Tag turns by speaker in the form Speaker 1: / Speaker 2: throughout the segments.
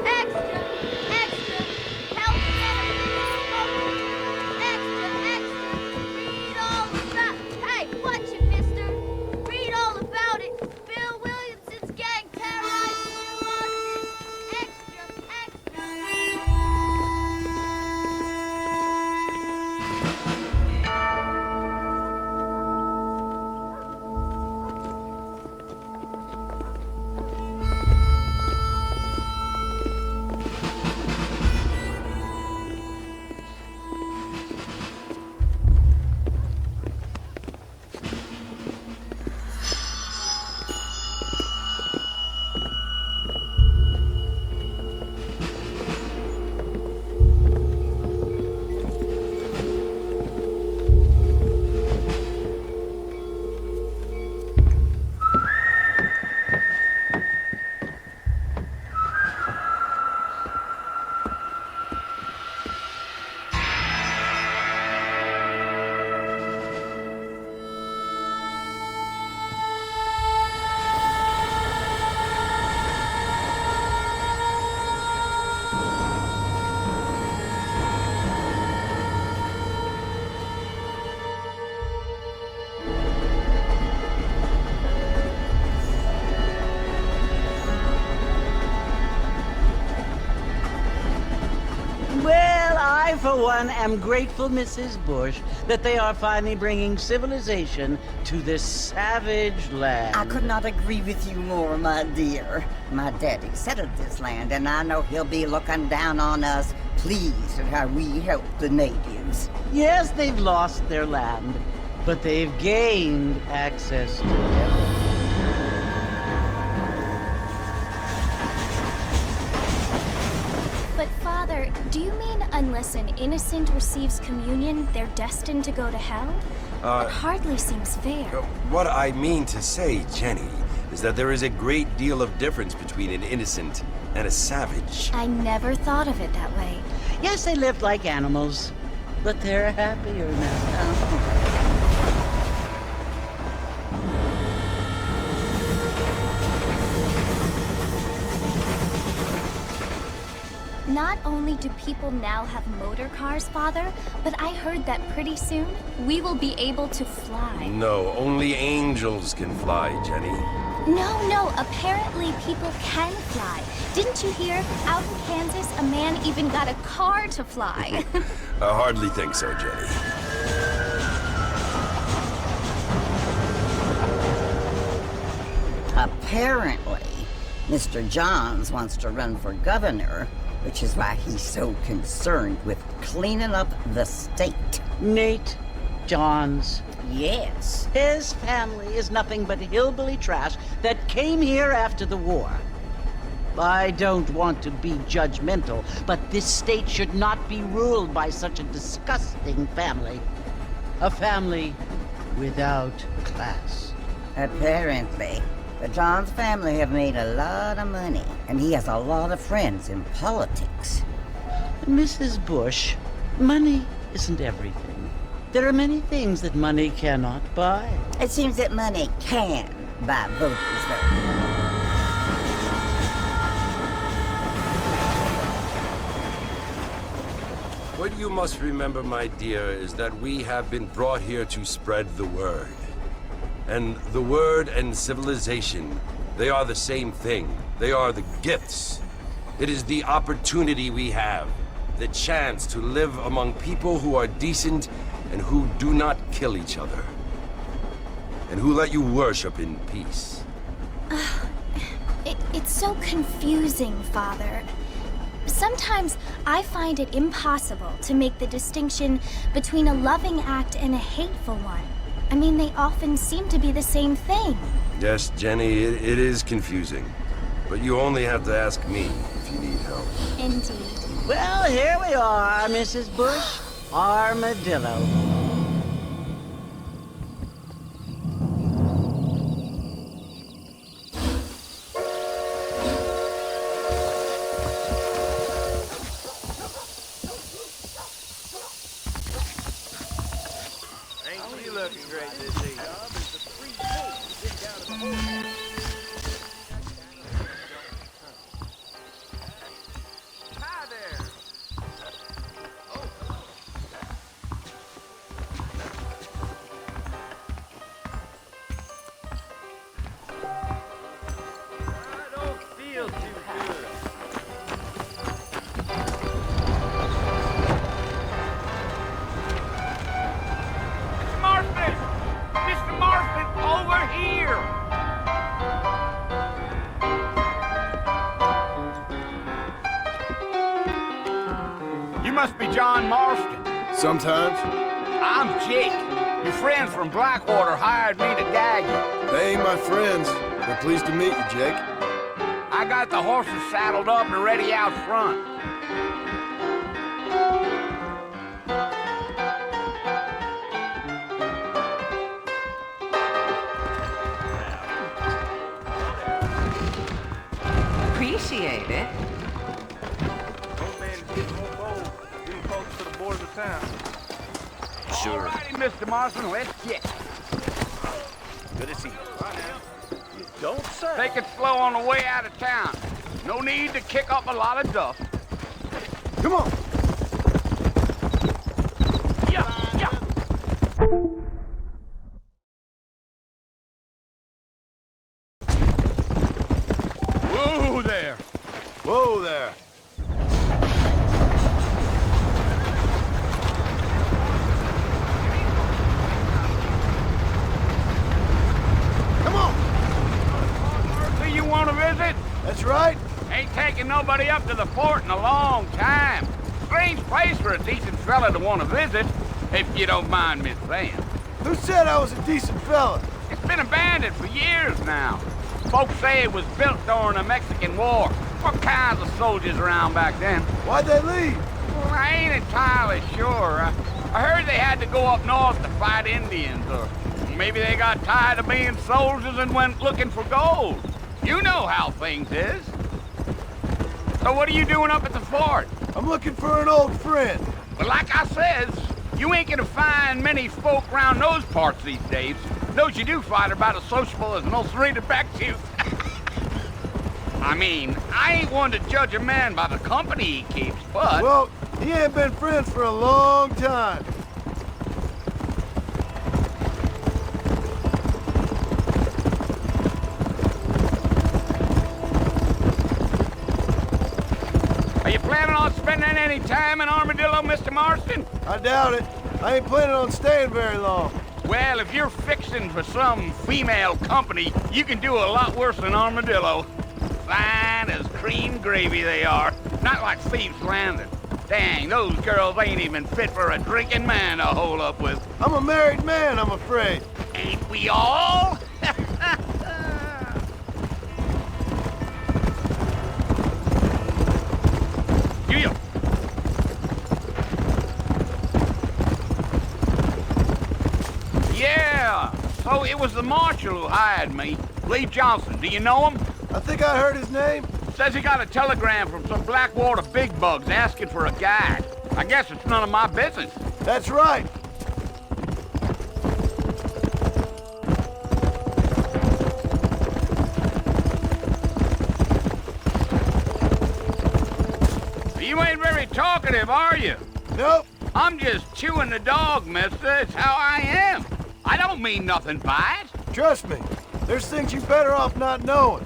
Speaker 1: Extra! Extra! Help me get a extra! Extra! Read all about... Hey, watch it, mister! Read all about it! Bill Williamson's gang terrorized Blue Boston! Extra! Extra!
Speaker 2: Well, I, for one, am grateful, Mrs. Bush, that they are finally bringing civilization to this savage land.
Speaker 3: I could not agree with you more, my dear. My daddy settled this land, and I know he'll be looking down on us, pleased at how we help the natives.
Speaker 2: Yes, they've lost their land, but they've gained access to heaven.
Speaker 4: But Father, do you mean unless an innocent receives communion, they're destined to go to hell? It hardly seems fair.
Speaker 5: What I mean to say, Jenny, is that there is a great deal of difference between an innocent and a savage.
Speaker 4: I never thought of it that way.
Speaker 2: Yes, they lived like animals, but they're happier now.
Speaker 4: Not only do people now have motor cars, Father, but I heard that pretty soon we will be able to fly.
Speaker 5: No, only angels can fly, Jenny.
Speaker 4: No, apparently people can fly. Didn't you hear? Out in Kansas, a man even got a car to fly.
Speaker 5: I hardly think so, Jenny.
Speaker 3: Apparently, Mr. Johns wants to run for governor, which is why he's so concerned with cleaning up the state.
Speaker 2: Nate Johns.
Speaker 3: Yes.
Speaker 2: His family is nothing but hillbilly trash that came here after the war. I don't want to be judgmental, but this state should not be ruled by such a disgusting family. A family without class.
Speaker 3: Apparently. The Johns family have made a lot of money, and he has a lot of friends in politics.
Speaker 2: Mrs. Bush, money isn't everything. There are many things that money cannot buy.
Speaker 3: It seems that money can buy voters, though.
Speaker 5: What you must remember, my dear, is that we have been brought here to spread the word. And the word and civilization, they are the same thing. They are the gifts. It is the opportunity we have, the chance to live among people who are decent and who do not kill each other, and who let you worship in peace.
Speaker 4: It's so confusing, Father. Sometimes I find it impossible to make the distinction between a loving act and a hateful one. I mean, they often seem to be the same thing.
Speaker 5: Yes, Jenny, it is confusing. But you only have to ask me if you need help.
Speaker 4: Indeed.
Speaker 2: Well, here we are, Mrs. Bush. Armadillo.
Speaker 6: must be John Marston.
Speaker 7: Sometimes.
Speaker 6: I'm Jake. Your friends from Blackwater hired me to gag you.
Speaker 7: They ain't my friends. They're pleased to meet you, Jake.
Speaker 6: I got the horses saddled up and ready out front.
Speaker 8: Appreciate it.
Speaker 9: Old man is getting more bold, getting close to the borders of town.
Speaker 6: Sure. All righty, Mr. Marston, let's get.
Speaker 9: Good to see you. Right now. You don't say.
Speaker 6: Take it slow on the way out of town. No need to kick up a lot of dust.
Speaker 7: Come on.
Speaker 6: Yeah, yeah. Whoa there.
Speaker 7: Whoa there. Come on.
Speaker 6: Do you want to visit?
Speaker 7: That's right.
Speaker 6: Ain't taking nobody up to the fort in a long time. Strange place for a decent fella to want to visit, if you don't mind me saying.
Speaker 7: Who said I was a decent fella?
Speaker 6: It's been abandoned for years now. Folks say it was built during the Mexican War. What kinds of soldiers around back then?
Speaker 7: Why'd they leave?
Speaker 6: Well, I ain't entirely sure. I heard they had to go up north to fight Indians, or maybe they got tired of being soldiers and went looking for gold. You know how things is. So what are you doing up at the fort?
Speaker 7: I'm looking for an old friend.
Speaker 6: Well, like I says, you ain't gonna find many folk round those parts these days. Those you do find are about as sociable as an ulcerated back tooth. I mean, I ain't one to judge a man by the company he keeps, but...
Speaker 7: Well, he ain't been friends for a long time.
Speaker 6: Are you planning on spending any time in Armadillo, Mr. Marston?
Speaker 7: I doubt it. I ain't planning on staying very long.
Speaker 6: Well, if you're fixing for some female company, you can do a lot worse than Armadillo. Fine as cream gravy they are. Not like Thieves' Landing. Dang, those girls ain't even fit for a drinking man to hole up with.
Speaker 7: I'm a married man, I'm afraid.
Speaker 6: Ain't we all? You. Yeah, so it was the marshal who hired me. Lee Johnson, do you know him?
Speaker 7: I think I heard his name.
Speaker 6: Says he got a telegram from some Blackwater big bugs asking for a guide. I guess it's none of my business.
Speaker 7: That's right.
Speaker 6: You ain't very talkative, are you?
Speaker 7: Nope.
Speaker 6: I'm just chewing the dog, mister. It's how I am. I don't mean nothing by it.
Speaker 7: Trust me. There's things you're better off not knowing.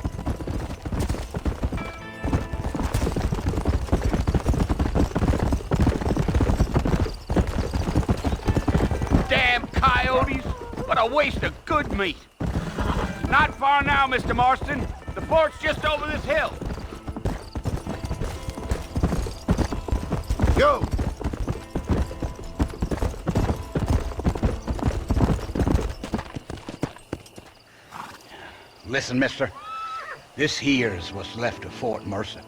Speaker 6: Damn coyotes. What a waste of good meat. Not far now, Mr. Marston. The fort's just over this hill.
Speaker 7: Go.
Speaker 6: Listen, mister. This here's what's left of Fort Mercer.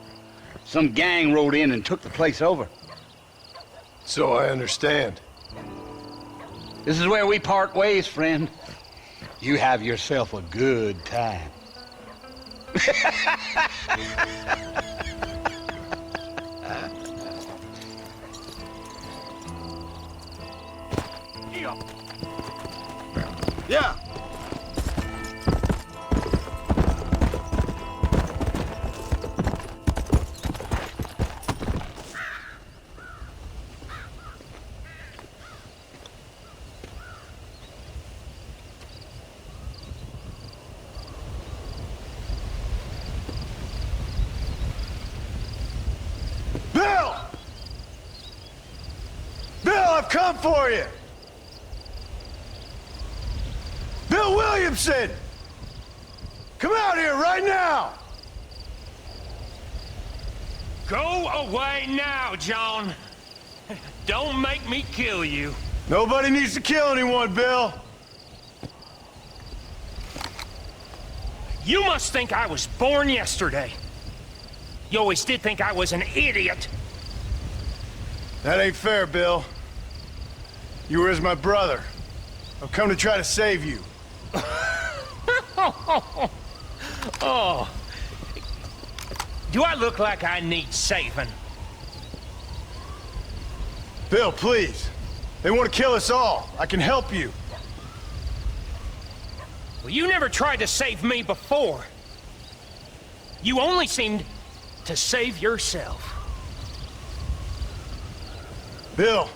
Speaker 6: Some gang rode in and took the place over.
Speaker 7: So I understand.
Speaker 6: This is where we part ways, friend. You have yourself a good time.
Speaker 7: Yeah. Bill! Bill, I've come for you! Bill Williamson! Come out here right now!
Speaker 10: Go away now, John. Don't make me kill you.
Speaker 7: Nobody needs to kill anyone, Bill.
Speaker 10: You must think I was born yesterday. You always did think I was an idiot.
Speaker 7: That ain't fair, Bill. You were as my brother. I've come to try to save you.
Speaker 10: Oh. Do I look like I need saving?
Speaker 7: Bill, please. They want to kill us all. I can help you.
Speaker 10: Well, you never tried to save me before. You only seemed to save yourself.
Speaker 7: Bill,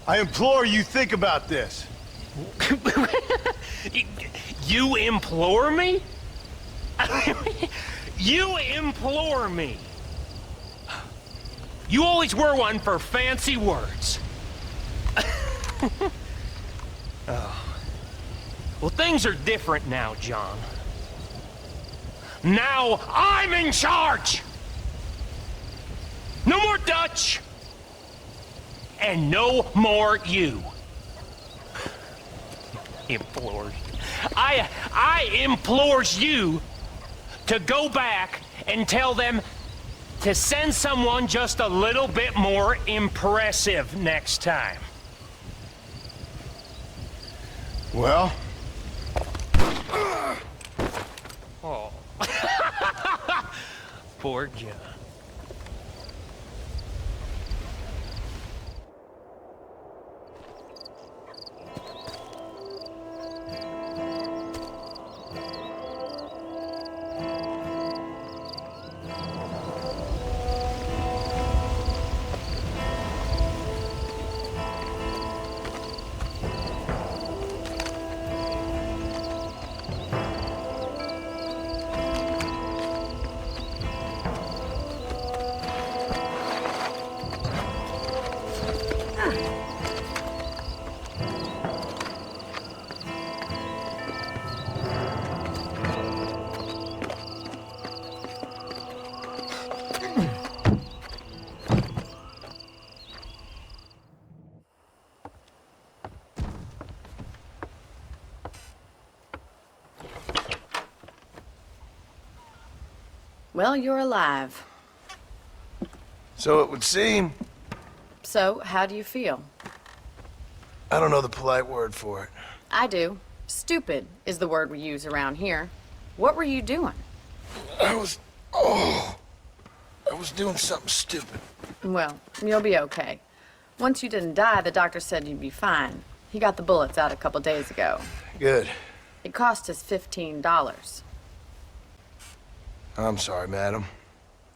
Speaker 7: I implore you think about this.
Speaker 10: You implore me? You implore me? You always were one for fancy words. Oh. Well, things are different now, John. Now I'm in charge! No more Dutch! And no more you. Implores. I implores you to go back and tell them to send someone just a little bit more impressive next time.
Speaker 7: Well?
Speaker 10: Oh. Poor John.
Speaker 11: Well, you're alive.
Speaker 7: So it would seem.
Speaker 11: So, how do you feel?
Speaker 7: I don't know the polite word for it.
Speaker 11: I do. Stupid is the word we use around here. What were you doing?
Speaker 7: I was doing something stupid.
Speaker 11: Well, you'll be okay. Once you didn't die, the doctor said you'd be fine. He got the bullets out a couple days ago.
Speaker 7: Good.
Speaker 11: It cost us $15.
Speaker 7: I'm sorry, madam.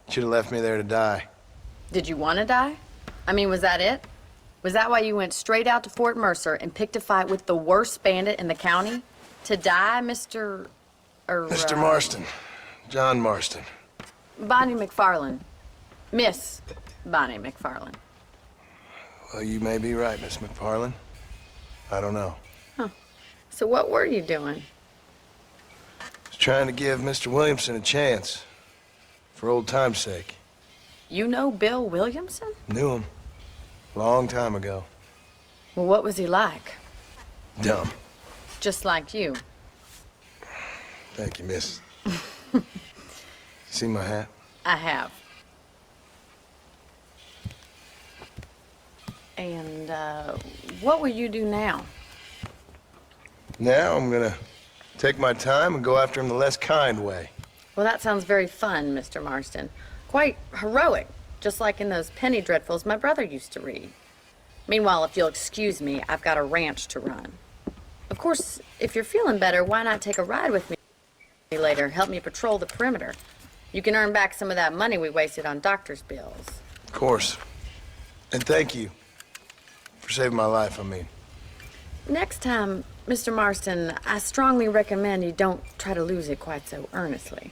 Speaker 7: Should have left me there to die.
Speaker 11: Did you want to die? I mean, was that it? Was that why you went straight out to Fort Mercer and picked a fight with the worst bandit in the county? To die, Mr.
Speaker 7: Mr. Marston. John Marston.
Speaker 11: Bonnie McFarlane. Miss Bonnie McFarlane.
Speaker 7: Well, you may be right, Miss McFarlane. I don't know.
Speaker 11: Huh. So what were you doing?
Speaker 7: Trying to give Mr. Williamson a chance. For old time's sake.
Speaker 11: You know Bill Williamson?
Speaker 7: Knew him. Long time ago.
Speaker 11: Well, what was he like?
Speaker 7: Dumb.
Speaker 11: Just like you.
Speaker 7: Thank you, miss. See my hat?
Speaker 11: I have. And, what will you do now?
Speaker 7: Now I'm gonna take my time and go after him the less kind way.
Speaker 11: Well, that sounds very fun, Mr. Marston. Quite heroic, just like in those penny dreadfuls my brother used to read. Meanwhile, if you'll excuse me, I've got a ranch to run. Of course, if you're feeling better, why not take a ride with me later? Help me patrol the perimeter. You can earn back some of that money we wasted on doctor's bills.
Speaker 7: Of course. And thank you for saving my life, I mean.
Speaker 11: Next time, Mr. Marston, I strongly recommend you don't try to lose it quite so earnestly.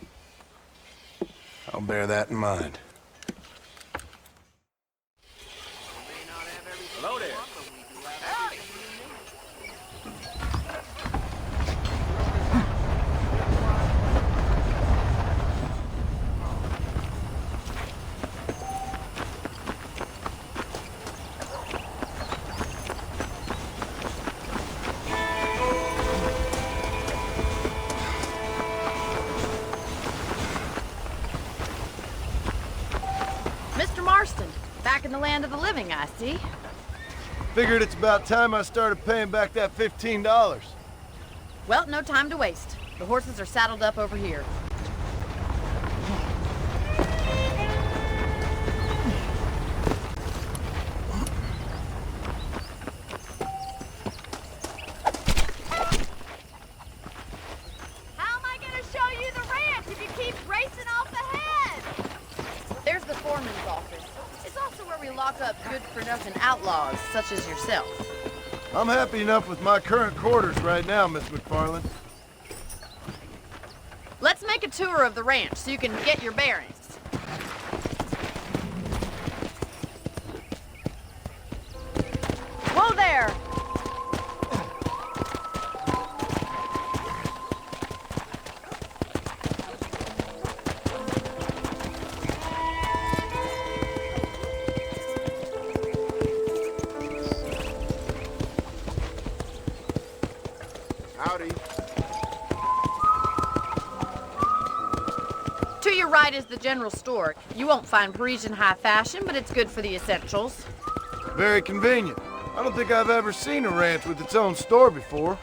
Speaker 7: I'll bear that in mind.
Speaker 9: Hello there.
Speaker 11: in the land of the living, I see.
Speaker 7: Figured it's about time I started paying back that $15.
Speaker 11: Well, no time to waste. The horses are saddled up over here.
Speaker 1: How am I gonna show you the ranch if you keep racing off ahead?
Speaker 11: There's the foreman's office. It's also where we lock up good-for-nothing outlaws, such as yourself.
Speaker 7: I'm happy enough with my current quarters right now, Miss McFarland.
Speaker 11: Let's make a tour of the ranch so you can get your bearings. Whoa there!
Speaker 7: Howdy.
Speaker 11: To your right is the general store. You won't find Parisian high fashion, but it's good for the essentials.
Speaker 7: Very convenient. I don't think I've ever seen a ranch with its own store before.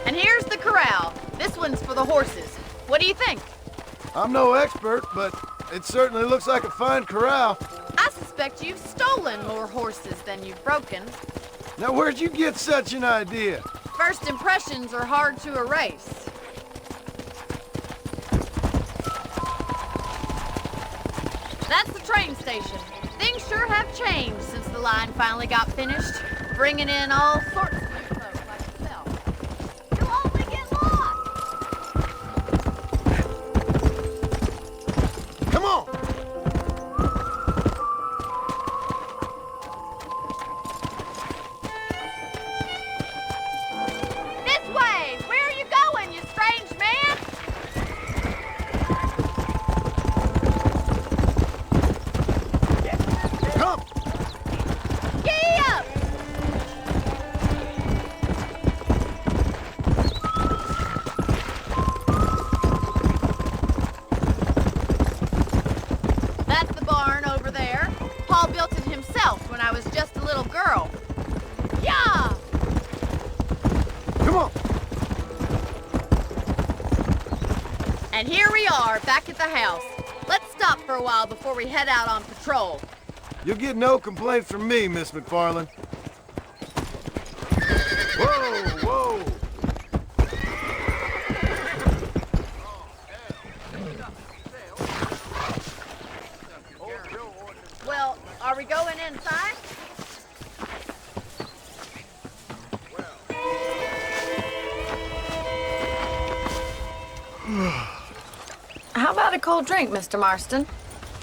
Speaker 11: And here's the corral. This one's for the horses. What do you think?
Speaker 7: I'm no expert, but it certainly looks like a fine corral.
Speaker 11: I suspect you've stolen more horses than you've broken.
Speaker 7: Now, where'd you get such an idea?
Speaker 11: First impressions are hard to erase. That's the train station. Things sure have changed since the line finally got finished, bringing in all sorts of new folks like yourself.
Speaker 1: You'll only get lost!
Speaker 7: Come on!
Speaker 1: This way! Where are you going, you strange man?
Speaker 7: Come!
Speaker 1: Giddy up!
Speaker 11: That's the barn over there. Paul built it himself when I was just a little girl. Yeah!
Speaker 7: Come on!
Speaker 11: And here we are, back at the house. Let's stop for a while before we head out on patrol.
Speaker 7: You'll get no complaints from me, Miss McFarland. Whoa, whoa!
Speaker 11: Well, are we going inside? How about a cold drink, Mr. Marston?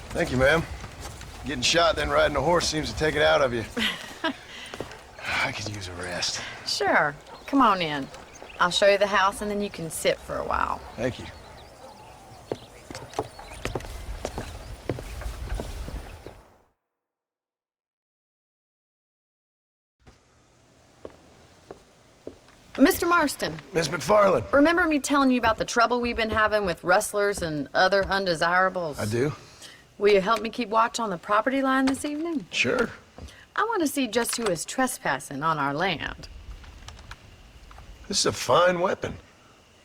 Speaker 7: Thank you, ma'am. Getting shot then riding a horse seems to take it out of you. I could use a rest.
Speaker 11: Sure. Come on in. I'll show you the house and then you can sit for a while.
Speaker 7: Thank you.
Speaker 11: Mr. Marston,
Speaker 7: Miss McFarland.
Speaker 11: remember me telling you about the trouble we've been having with rustlers and other undesirables?
Speaker 7: I do?
Speaker 11: Will you help me keep watch on the property line this evening?
Speaker 7: Sure.
Speaker 11: I want to see just who is trespassing on our land.
Speaker 7: This is a fine weapon.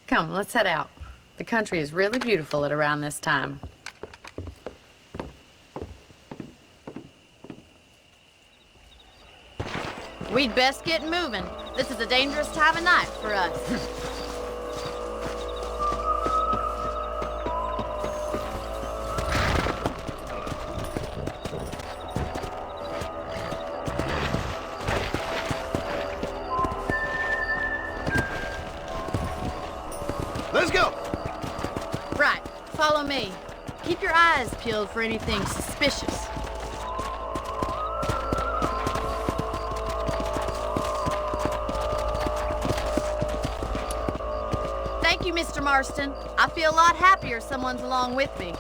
Speaker 11: Come, let's head out. The country is really beautiful at around this time. We'd best get moving. This is a dangerous time of night for us.
Speaker 7: Let's go!
Speaker 11: Right, follow me. Keep your eyes peeled for anything suspicious. Thank you, Mr. Marston. I feel a lot happier someone's along with me.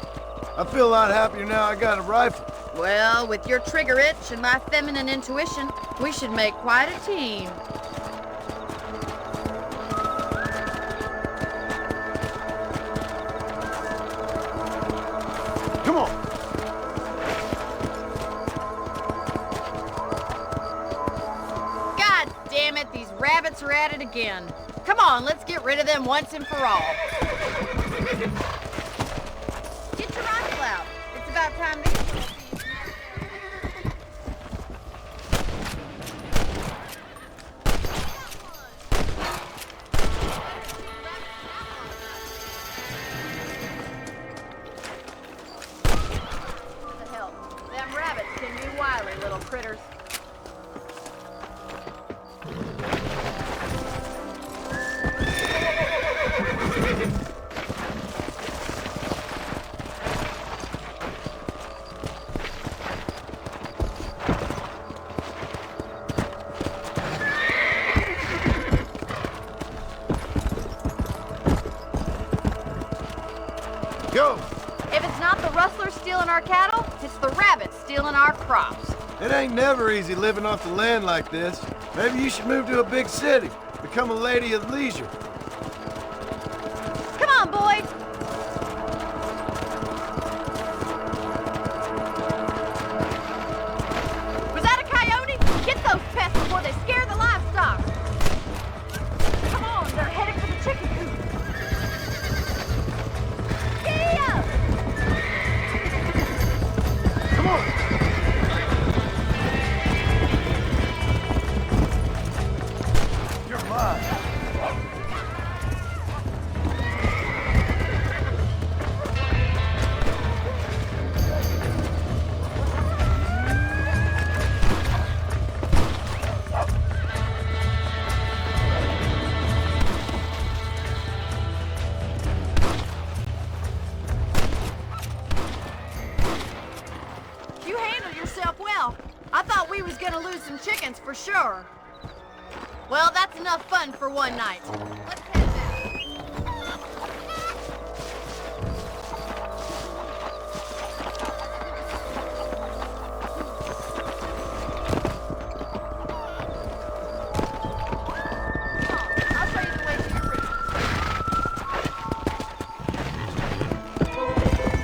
Speaker 7: I feel a lot happier now I got a rifle.
Speaker 11: Well, with your trigger itch and my feminine intuition, we should make quite a team. rabbits are at it again. Come on, let's get rid of them once and for all. Get your rifle out. It's about time to... What the hell? Them rabbits can be wily little critters.
Speaker 7: Go!
Speaker 11: If it's not the rustlers stealing our cattle, it's the rabbits stealing our crops.
Speaker 7: It ain't never easy living off the land like this. Maybe you should move to a big city. Become a lady of leisure.
Speaker 11: Come on, boys! Was that a coyote? Get those pests before they scare the livestock! Come on, they're headed for the chicken coop! Giddy up!
Speaker 7: Come on! You're mine.
Speaker 11: You handled yourself well. I thought we was gonna lose some chickens for sure. Well, that's enough fun for one night. Let's head back. I'll show you the way to your room.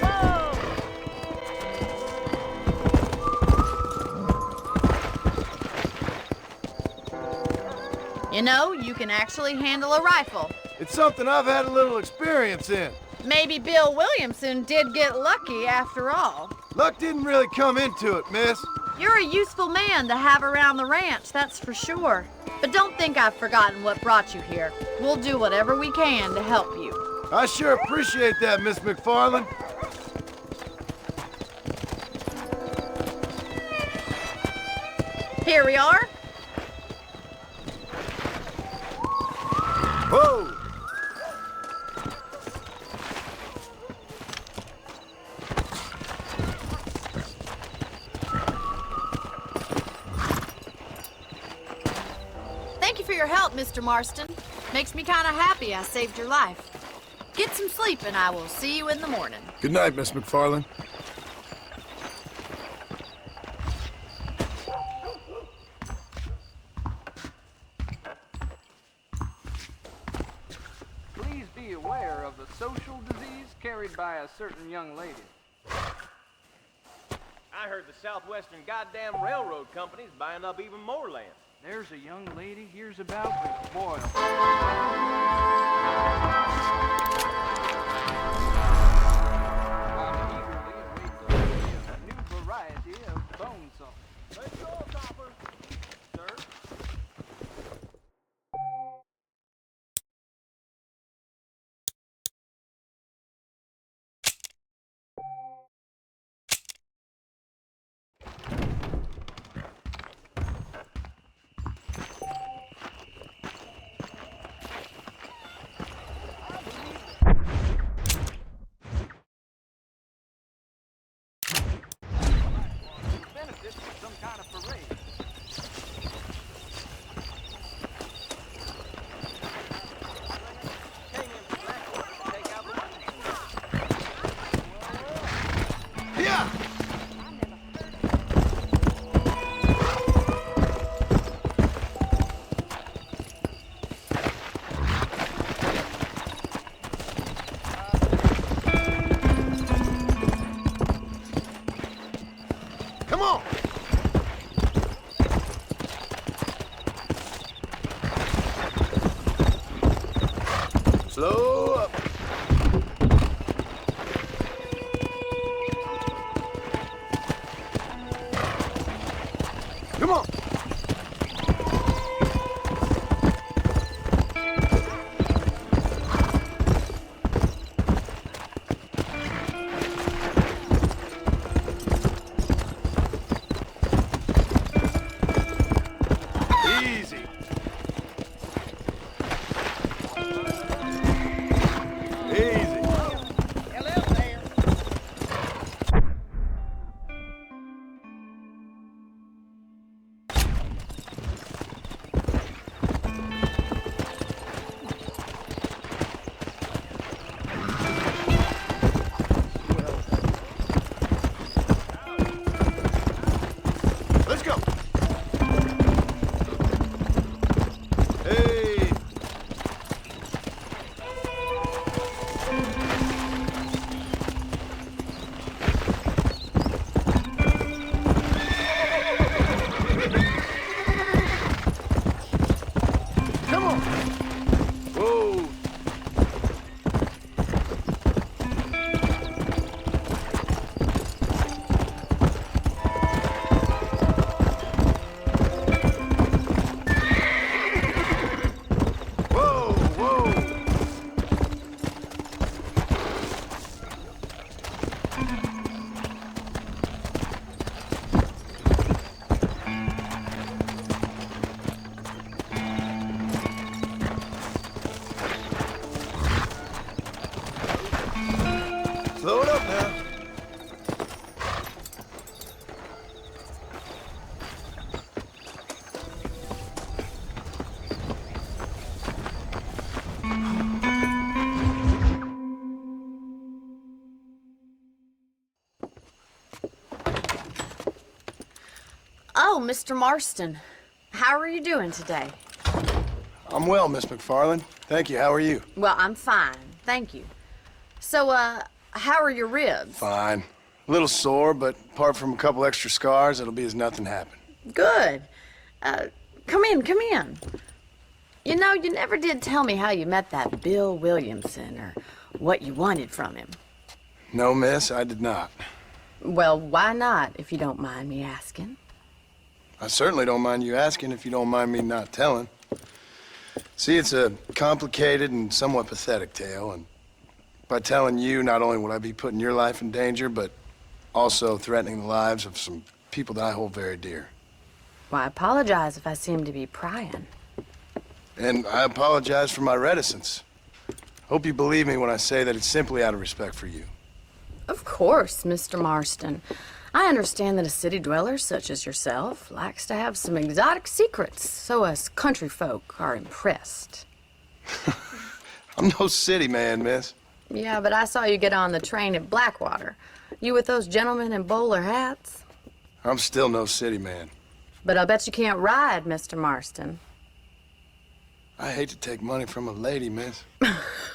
Speaker 11: Whoa! You know, you can actually handle a rifle.
Speaker 7: It's something I've had a little experience in.
Speaker 11: Maybe Bill Williamson did get lucky after all.
Speaker 7: Luck didn't really come into it, miss.
Speaker 11: You're a useful man to have around the ranch, that's for sure. But don't think I've forgotten what brought you here. We'll do whatever we can to help you.
Speaker 7: I sure appreciate that, Miss McFarland.
Speaker 11: Here we are.
Speaker 7: Whoa!
Speaker 11: Thank you for your help, Mr. Marston. Makes me kind of happy I saved your life. Get some sleep and I will see you in the morning.
Speaker 7: Good night, Miss McFarland.
Speaker 9: Please be aware of the social disease carried by a certain young lady.
Speaker 12: I heard the Southwestern goddamn Railroad Company's buying up even more land.
Speaker 9: There's a young lady hears about with boil. I'm eagerly await the new variety of bone salt.
Speaker 12: Let's go, Copper. Sir?
Speaker 9: Benefits of some kind of parade.
Speaker 12: Came in for back order to take out the money.
Speaker 7: Yeah! Come on! Slow up. Come on. Easy. Easy.
Speaker 3: Hello there.
Speaker 7: Let's go. Hey. Come on. Whoa. Whoa, whoa. Slow it up now.
Speaker 11: Oh, Mr. Marston. How are you doing today?
Speaker 7: I'm well, Miss McFarland. Thank you. How are you?
Speaker 11: Well, I'm fine. Thank you. So, how are your ribs?
Speaker 7: Fine. A little sore, but apart from a couple extra scars, it'll be as nothing happened.
Speaker 11: Good. Come in, come in. You know, you never did tell me how you met that Bill Williamson or what you wanted from him.
Speaker 7: No, miss, I did not.
Speaker 11: Well, why not, if you don't mind me asking?
Speaker 7: I certainly don't mind you asking if you don't mind me not telling. See, it's a complicated and somewhat pathetic tale, and by telling you, not only would I be putting your life in danger, but also threatening the lives of some people that I hold very dear.
Speaker 11: Well, I apologize if I seem to be prying.
Speaker 7: And I apologize for my reticence. Hope you believe me when I say that it's simply out of respect for you.
Speaker 11: Of course, Mr. Marston. I understand that a city dweller such as yourself likes to have some exotic secrets, so us country folk are impressed.
Speaker 7: I'm no city man, miss.
Speaker 11: Yeah, but I saw you get on the train at Blackwater. You with those gentlemen in bowler hats?
Speaker 7: I'm still no city man.
Speaker 11: But I'll bet you can't ride, Mr. Marston.
Speaker 7: I hate to take money from a lady, miss.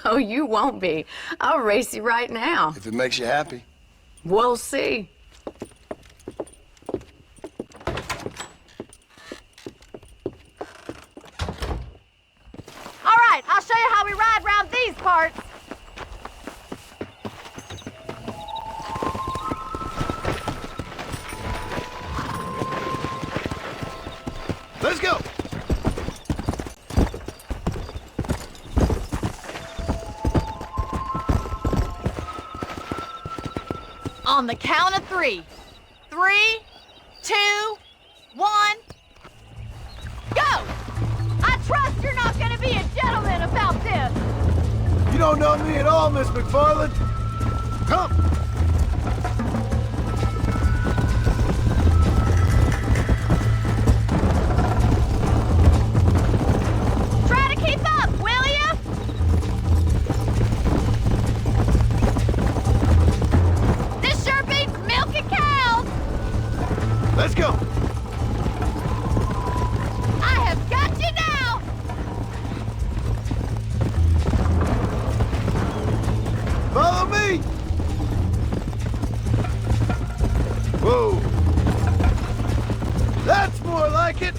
Speaker 11: Oh, you won't be. I'll race you right now.
Speaker 7: If it makes you happy.
Speaker 11: We'll see.
Speaker 1: All right, I'll show you how we ride round these parts.
Speaker 7: Let's go.
Speaker 1: On the count of 3. 3, 2, 1, go! I trust you're not gonna be a gentleman about this.
Speaker 7: You don't know me at all, Miss McFarland. Come.
Speaker 1: Try to keep up, will ya? This sure beats milking cows.
Speaker 7: Let's go.
Speaker 1: I have got you now.
Speaker 7: Follow me. Whoa. That's more like it.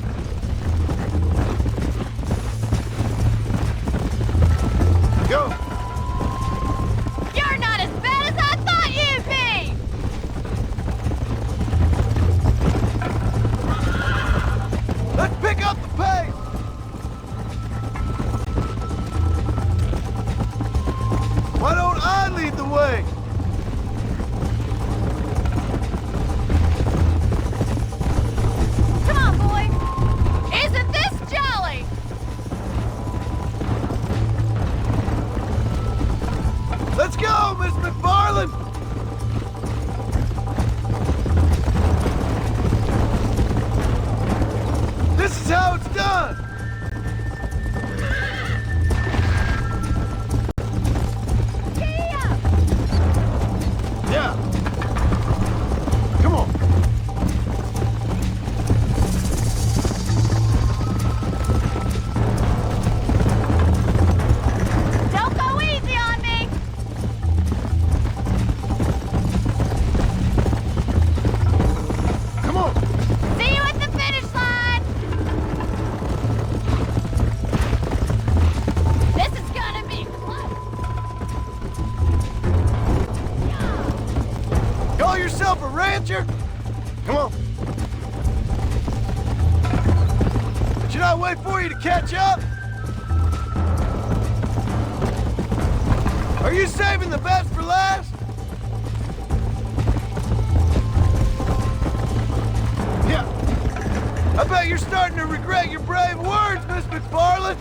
Speaker 7: Go. wait for you to catch up? Are you saving the best for last? Yeah. I bet you're starting to regret your brave words, Miss McFarland.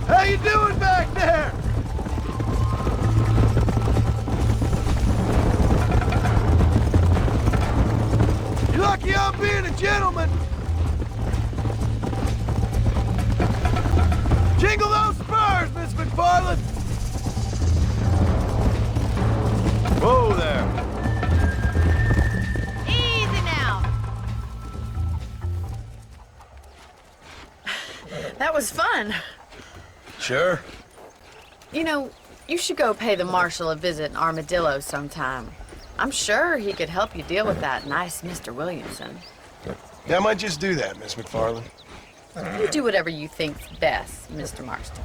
Speaker 7: How you doing back there? You're lucky I'm being a gentleman. Jingle those spurs, Miss McFarland. Whoa there.
Speaker 1: Easy now.
Speaker 11: That was fun.
Speaker 7: Sure.
Speaker 11: You know, you should go pay the Marshal a visit in Armadillo sometime. I'm sure he could help you deal with that nice Mr. Williamson.
Speaker 7: Yeah, I might just do that, Miss McFarland.
Speaker 11: You do whatever you think's best, Mr. Marston.